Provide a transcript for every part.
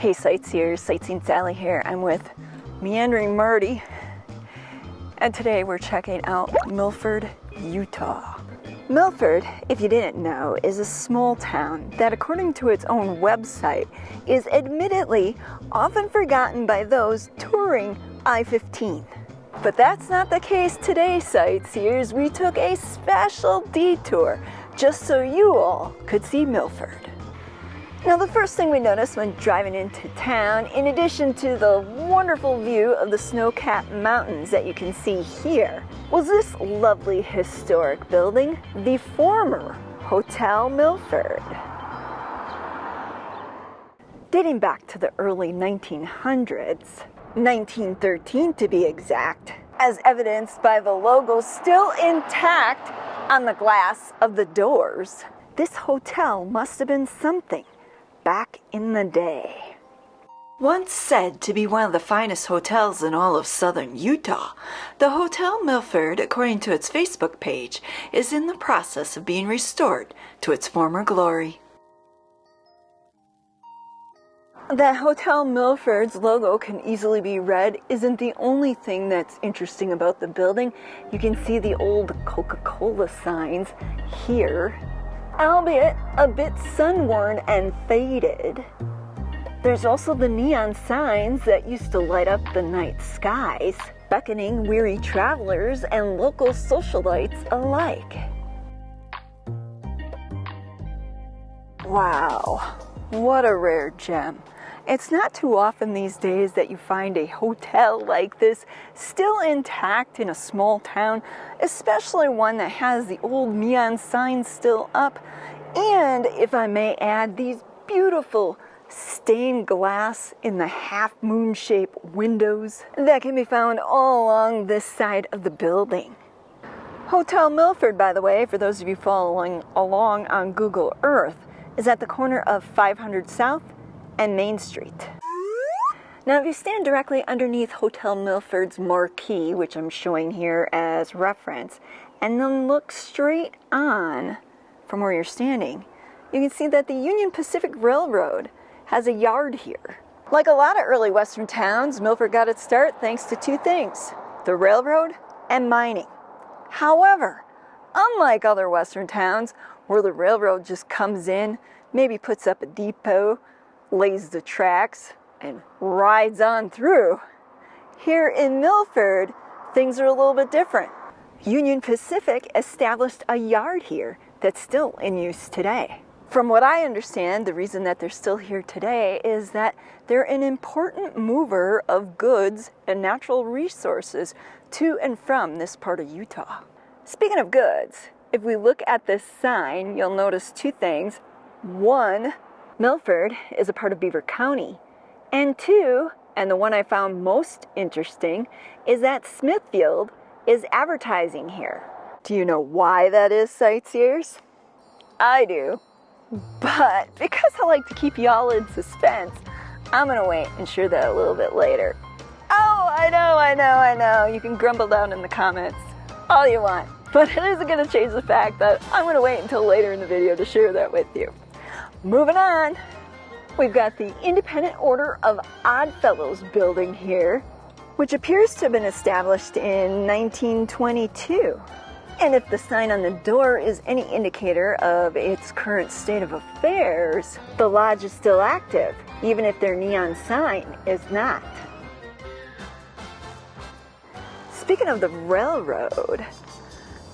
Hey sightseers, Sightseeing Sally here. I'm with Meandering Marty, and today we're checking out Milford, Utah. Milford, if you didn't know, is a small town that, according to its own website, is admittedly often forgotten by those touring I-15. But that's not the case today, sightseers. We took a special detour just so you all could see Milford. Now, the first thing we noticed when driving into town, in addition to the wonderful view of the snow-capped mountains that you can see here, was this lovely historic building, the former Hotel Milford. Dating back to the early 1900s, 1913 to be exact, as evidenced by the logo still intact on the glass of the doors, this hotel must have been something back in the day. Once said to be one of the finest hotels in all of southern Utah, the Hotel Milford, according to its Facebook page, is in the process of being restored to its former glory. That Hotel Milford's logo can easily be read isn't the only thing that's interesting about the building. You can see the old Coca-Cola signs here, albeit a bit sun-worn and faded. There's also the neon signs that used to light up the night skies, beckoning weary travelers and local socialites alike. Wow, what a rare gem. It's not too often these days that you find a hotel like this still intact in a small town, especially one that has the old neon signs still up, and, if I may add, these beautiful stained glass in the half-moon shaped windows that can be found all along this side of the building. Hotel Milford, by the way, for those of you following along on Google Earth, is at the corner of 500 South and Main Street. Now, if you stand directly underneath Hotel Milford's marquee, which I'm showing here as reference, and then look straight on from where you're standing, you can see that the Union Pacific Railroad has a yard here. Like a lot of early western towns, Milford got its start thanks to two things: the railroad and mining. However, unlike other western towns where the railroad just comes in, maybe puts up a depot, lays the tracks, and rides on through, here in Milford, things are a little bit different. Union Pacific established a yard here that's still in use today. From what I understand, the reason that they're still here today is that they're an important mover of goods and natural resources to and from this part of Utah. Speaking of goods, if we look at this sign, you'll notice two things. One, Milford is a part of Beaver County. And two, and the one I found most interesting, is that Smithfield is advertising here. Do you know why that is, sightseers? I do. But because I like to keep y'all in suspense, I'm gonna wait and share that a little bit later. Oh, I know. You can grumble down in the comments all you want. But it isn't gonna change the fact that I'm gonna wait until later in the video to share that with you. Moving on, we've got the Independent Order of Odd Fellows building here, which appears to have been established in 1922. And if the sign on the door is any indicator of its current state of affairs, the lodge is still active, even if their neon sign is not. Speaking of the railroad,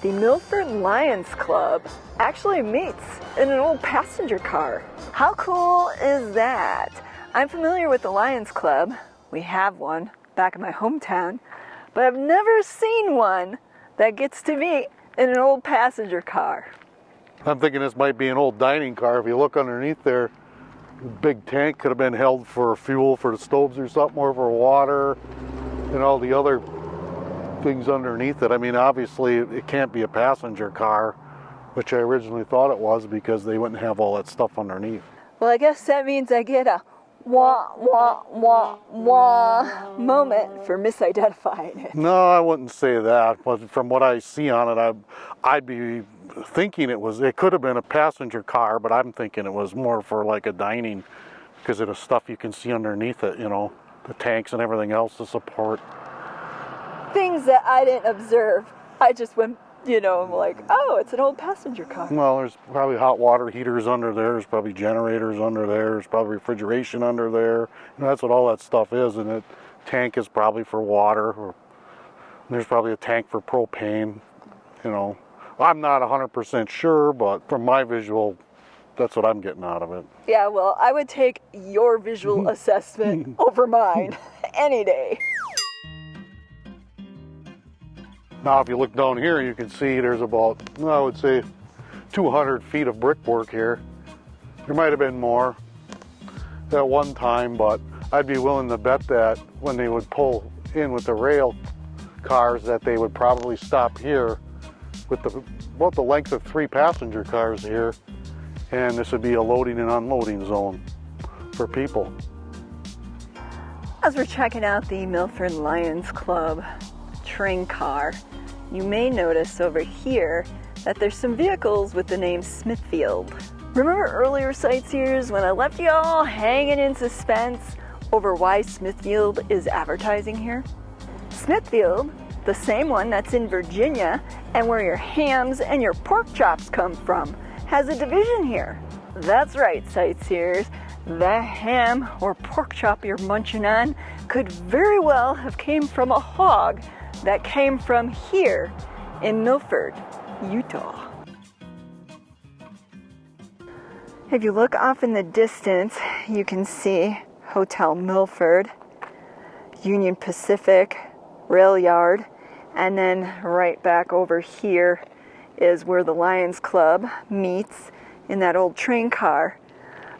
the Milford Lions Club actually meets in an old passenger car. How cool is that? I'm familiar with the Lions Club. We have one back in my hometown, but I've never seen one that gets to meet in an old passenger car. I'm thinking this might be an old dining car. If you look underneath there, the big tank could have been held for fuel for the stoves or something, or for water, and all the other things underneath it. I mean, obviously it can't be a passenger car, which I originally thought it was, because they wouldn't have all that stuff underneath. Well, I guess that means I get a wah, wah, wah, wah moment for misidentifying it. No, I wouldn't say that, but from what I see on it, I'd be thinking it could have been a passenger car, but I'm thinking it was more for like a dining because of the stuff you can see underneath it, you know, the tanks and everything else to support. Things that I didn't observe. I just went, you know, I'm like, oh, it's an old passenger car. Well, there's probably hot water heaters under there. There's probably generators under there. There's probably refrigeration under there. You know, that's what all that stuff is. And the tank is probably for water. Or there's probably a tank for propane. You know, I'm not 100% sure, but from my visual, that's what I'm getting out of it. Yeah, well, I would take your visual assessment over mine any day. Now, if you look down here, you can see there's about, I would say, 200 feet of brickwork here. There might have been more at one time, but I'd be willing to bet that when they would pull in with the rail cars, that they would probably stop here with about the length of 3 passenger cars here, and this would be a loading and unloading zone for people. As we're checking out the Milford Lions Club train car, you may notice over here that there's some vehicles with the name Smithfield. Remember earlier, sightseers, when I left you all hanging in suspense over why Smithfield is advertising here? Smithfield, the same one that's in Virginia and where your hams and your pork chops come from, has a division here. That's right, sightseers. The ham or pork chop you're munching on could very well have came from a hog that came from here in Milford, Utah. If you look off in the distance, you can see Hotel Milford, Union Pacific Rail Yard, and then right back over here is where the Lions Club meets in that old train car.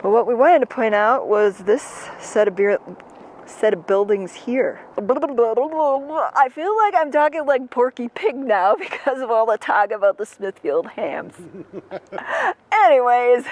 But what we wanted to point out was this set of buildings here. I feel like I'm talking like Porky Pig now because of all the talk about the Smithfield hams. Anyways.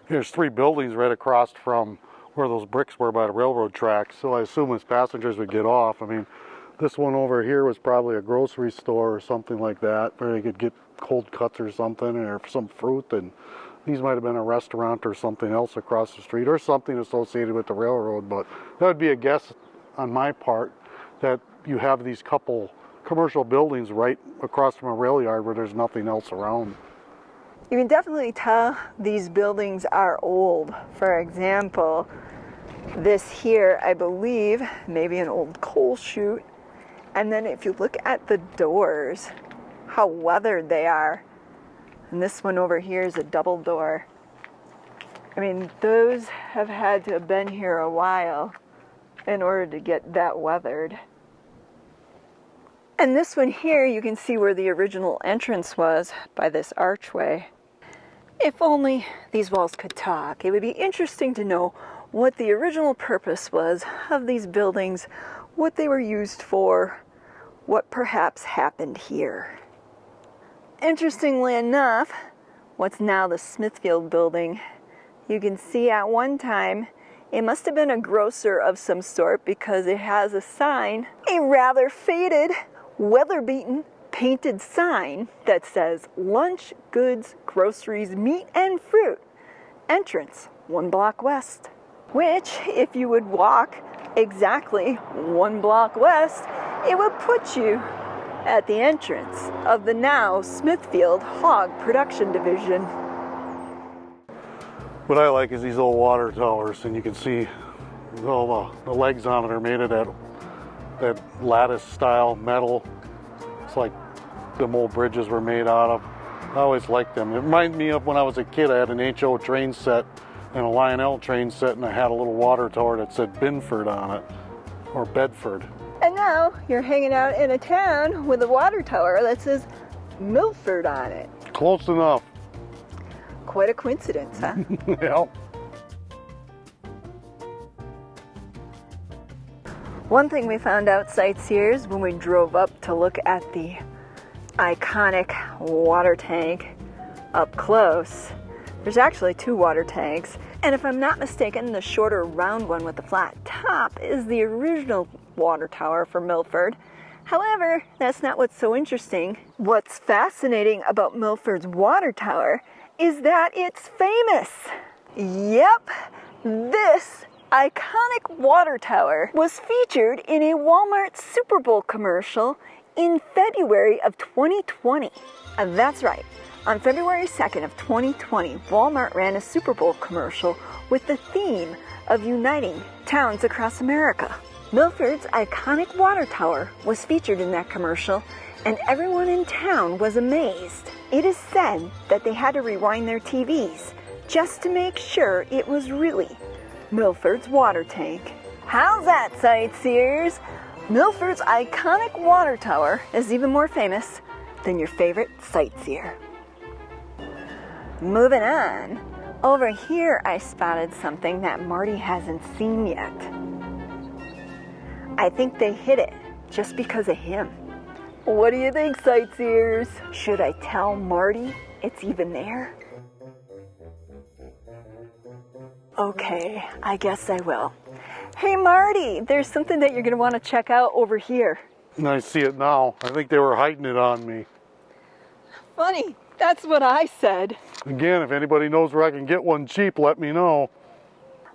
There's 3 buildings right across from where those bricks were by the railroad tracks, so I assume as passengers would get off. I mean, this one over here was probably a grocery store or something like that, where they could get cold cuts or something, or some fruit, and these might have been a restaurant or something else across the street, or something associated with the railroad. But that would be a guess on my part, that you have these couple commercial buildings right across from a rail yard where there's nothing else around. You can definitely tell these buildings are old. For example, this here, I believe, maybe an old coal chute. And then if you look at the doors, how weathered they are. And this one over here is a double door. I mean, those have had to have been here a while in order to get that weathered. And this one here, you can see where the original entrance was by this archway. If only these walls could talk, it would be interesting to know what the original purpose was of these buildings, what they were used for, what perhaps happened here. Interestingly enough, what's now the Smithfield building, you can see at one time it must have been a grocer of some sort, because it has a sign, a rather faded, weather-beaten, painted sign that says lunch, goods, groceries, meat, and fruit. Entrance 1 block west. Which, if you would walk exactly 1 block west, it would put you at the entrance of the now Smithfield Hog Production Division. What I like is these old water towers, and you can see all the legs on it are made of that lattice style metal. It's like the old bridges were made out of. I always liked them. It reminded me of when I was a kid. I had an HO train set and a Lionel train set, and I had a little water tower that said Binford on it, or Bedford. And now you're hanging out in a town with a water tower that says Milford on it. Close enough. Quite a coincidence, huh? Yeah. One thing we found out, sightseers, when we drove up to look at the iconic water tank up close, there's actually 2 water tanks, and if I'm not mistaken, the shorter round one with the flat top is the original water tower for Milford. However, that's not what's so interesting. What's fascinating about Milford's water tower is that it's famous. Yep, this iconic water tower was featured in a Walmart Super Bowl commercial in February of 2020. That's right. On February 2nd of 2020, Walmart ran a Super Bowl commercial with the theme of uniting towns across America. Milford's iconic water tower was featured in that commercial, and everyone in town was amazed. It is said that they had to rewind their TVs just to make sure it was really Milford's water tank. How's that, sightseers? Milford's iconic water tower is even more famous than your favorite sightseer. Moving on, over here I spotted something that Marty hasn't seen yet. I think they hid it just because of him. What do you think, sightseers? Should I tell Marty it's even there? Okay, I guess I will. Hey Marty, there's something that you're going to want to check out over here. I see it now. I think they were hiding it on me. Funny, that's what I said. Again, if anybody knows where I can get one cheap, let me know.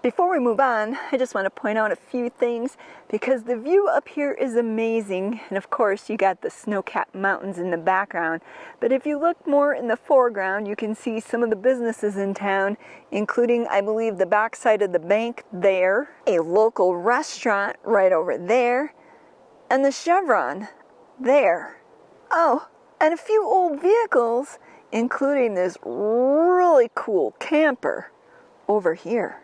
Before we move on, I just want to point out a few things because the view up here is amazing, and of course you got the snow-capped mountains in the background. But if you look more in the foreground, you can see some of the businesses in town, including, I believe, the backside of the bank there, a local restaurant right over there, and the Chevron there. Oh, and a few old vehicles, including this really cool camper over here.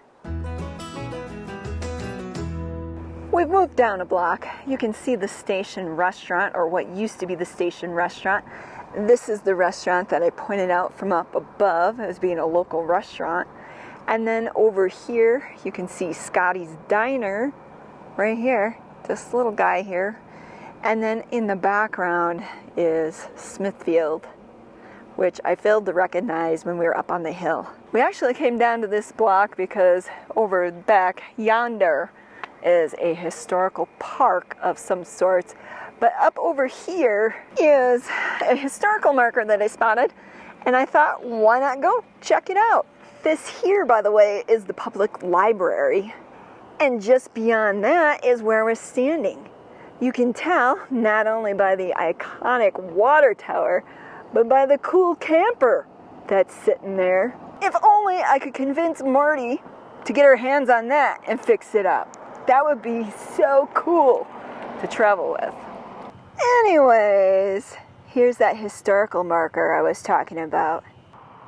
We've moved down a block. You can see the station restaurant, or what used to be the station restaurant. This is the restaurant that I pointed out from up above as being a local restaurant. And then over here, you can see Scotty's Diner right here, this little guy here. And then in the background is Smithfield, which I failed to recognize when we were up on the hill. We actually came down to this block because over back yonder is a historical park of some sorts. But up over here is a historical marker that I spotted, and I thought, why not go check it out? This here, by the way, is the public library. And just beyond that is where we're standing. You can tell not only by the iconic water tower, but by the cool camper that's sitting there. If only I could convince Marty to get her hands on that and fix it up. That would be so cool to travel with. Anyways, here's that historical marker I was talking about.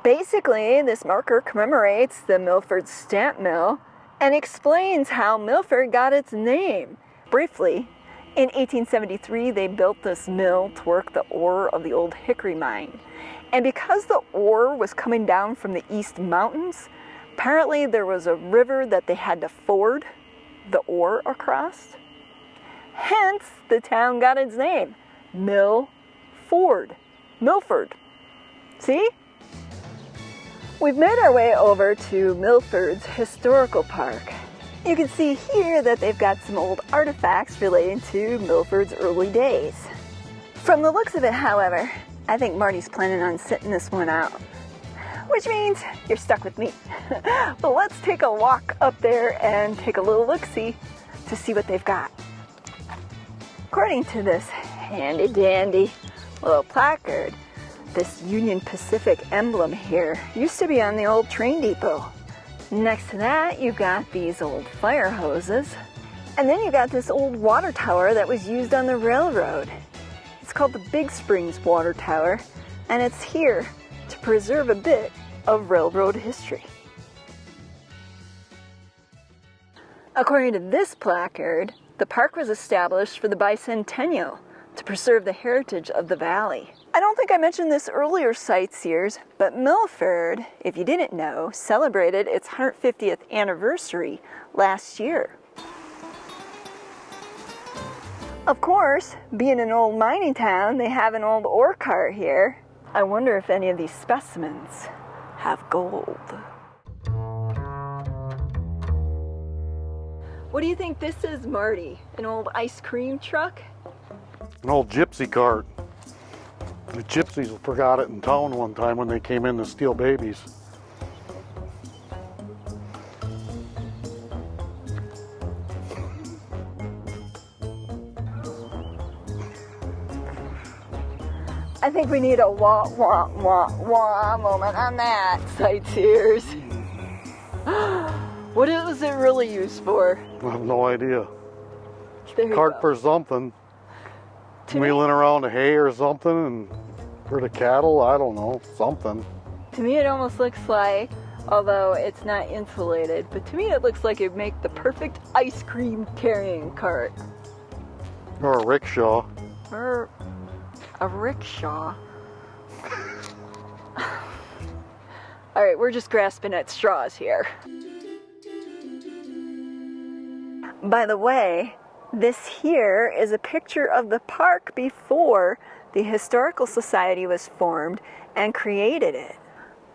Basically, this marker commemorates the Milford stamp mill and explains how Milford got its name. Briefly, in 1873, they built this mill to work the ore of the old hickory mine. And because the ore was coming down from the East Mountains, apparently there was a river that they had to ford the ore across. Hence, the town got its name, Milford. See? We've made our way over to Milford's historical park. You can see here that they've got some old artifacts relating to Milford's early days. From the looks of it, however, I think Marty's planning on sitting this one out, which means you're stuck with me. But let's take a walk up there and take a little look-see to see what they've got. According to this handy-dandy little placard, this Union Pacific emblem here used to be on the old train depot. Next to that, you've got these old fire hoses. And then you got this old water tower that was used on the railroad. It's called the Big Springs Water Tower, and it's here to preserve a bit of railroad history. According to this placard, the park was established for the bicentennial to preserve the heritage of the valley. I don't think I mentioned this earlier, sightseers, but Milford, if you didn't know, celebrated its 150th anniversary last year. Of course, being an old mining town, they have an old ore cart here. I wonder if any of these specimens have gold. What do you think this is, Marty? An old ice cream truck? An old gypsy cart. The gypsies forgot it in town one time when they came in to steal babies. I think we need a wah, wah, wah, wah moment on that, sightseers. What is it really used for? I have no idea. There Cart for something. Wheeling around the hay or something, and for the cattle, I don't know, something. To me it almost looks like, although it's not insulated, but to me it looks like it'd make the perfect ice cream carrying cart. Or a rickshaw. Or a rickshaw. Alright, we're just grasping at straws here. By the way, this here is a picture of the park before the Historical Society was formed and created it.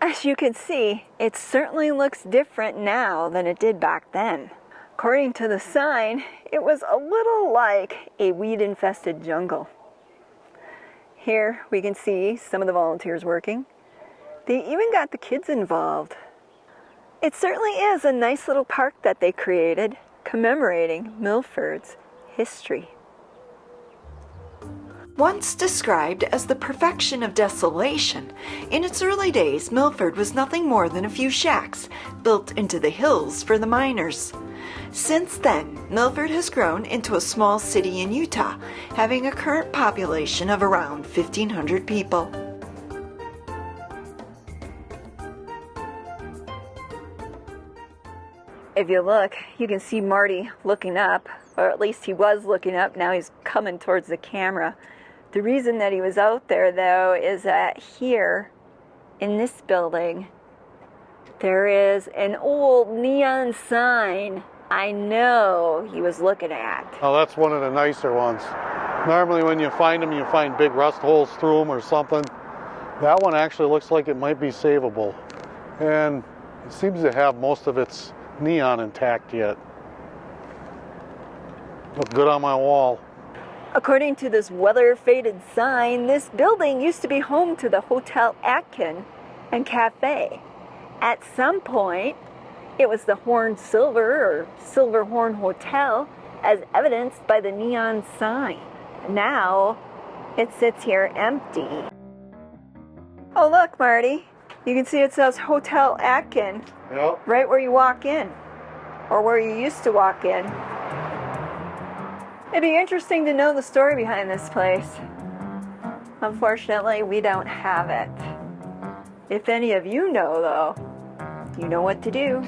As you can see, it certainly looks different now than it did back then. According to the sign, it was a little like a weed-infested jungle. Here we can see some of the volunteers working. They even got the kids involved. It certainly is a nice little park that they created, commemorating Milford's history. Once described as the perfection of desolation, in its early days Milford was nothing more than a few shacks built into the hills for the miners. Since then, Milford has grown into a small city in Utah, having a current population of around 1,500 people. If you look, you can see Marty looking up, or at least he was looking up. Now he's coming towards the camera. The reason that he was out there, though, is that here in this building there is an old neon sign I know he was looking at. Oh, that's one of the nicer ones. Normally when you find them, you find big rust holes through them or something. That one actually looks like it might be savable. And it seems to have most of its neon intact yet. Look good on my wall. According to this weather-faded sign, this building used to be home to the Hotel Atkin and Cafe. At some point, it was the Horn Silver or Silver Horn Hotel, as evidenced by the neon sign. Now, it sits here empty. Oh look, Marty. You can see it says Hotel Atkin. Yep. Right where you walk in, or where you used to walk in. It'd be interesting to know the story behind this place. Unfortunately, we don't have it. If any of you know, though, you know what to do.